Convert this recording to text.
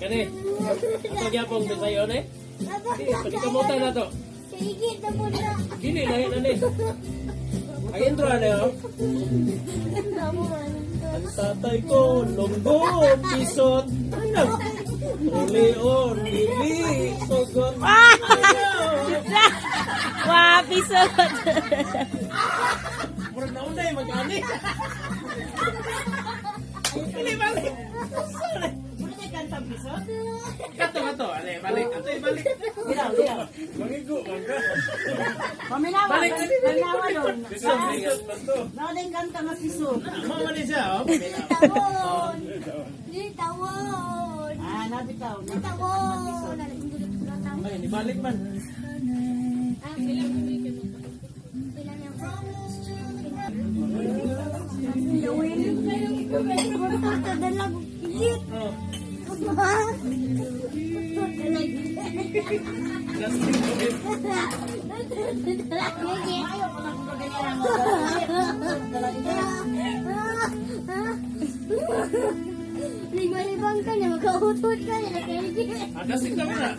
Kani. Ato gyapon bisayon eh. Pwede kamutan na to. Sige, tapos na. Gini na ni. Ang intro na yun. Ang tatay ko, longgo, pisot. Ano? Leon, Lili, Sogot. Wah, pisot. Murag na unday, mag-ani. Balik. Muna tayo kantang pisot. Kato. Ale, balik. Balik. Dilaw. Mangigo, mangga. Paminawa. Balik. Paminawa doon. Pisot, bigas pa to. Nakada yung kanta nga pisot. Mama ni siya, oh. Tawon. Di tawon. Ah, nabitaw. Di tawon. Ay, nibalik man. Bilang yung dalag higit. Oh. Ayaw ko na kung kaganyan ang Libang ka na, makautot ka na, Adasig kami na.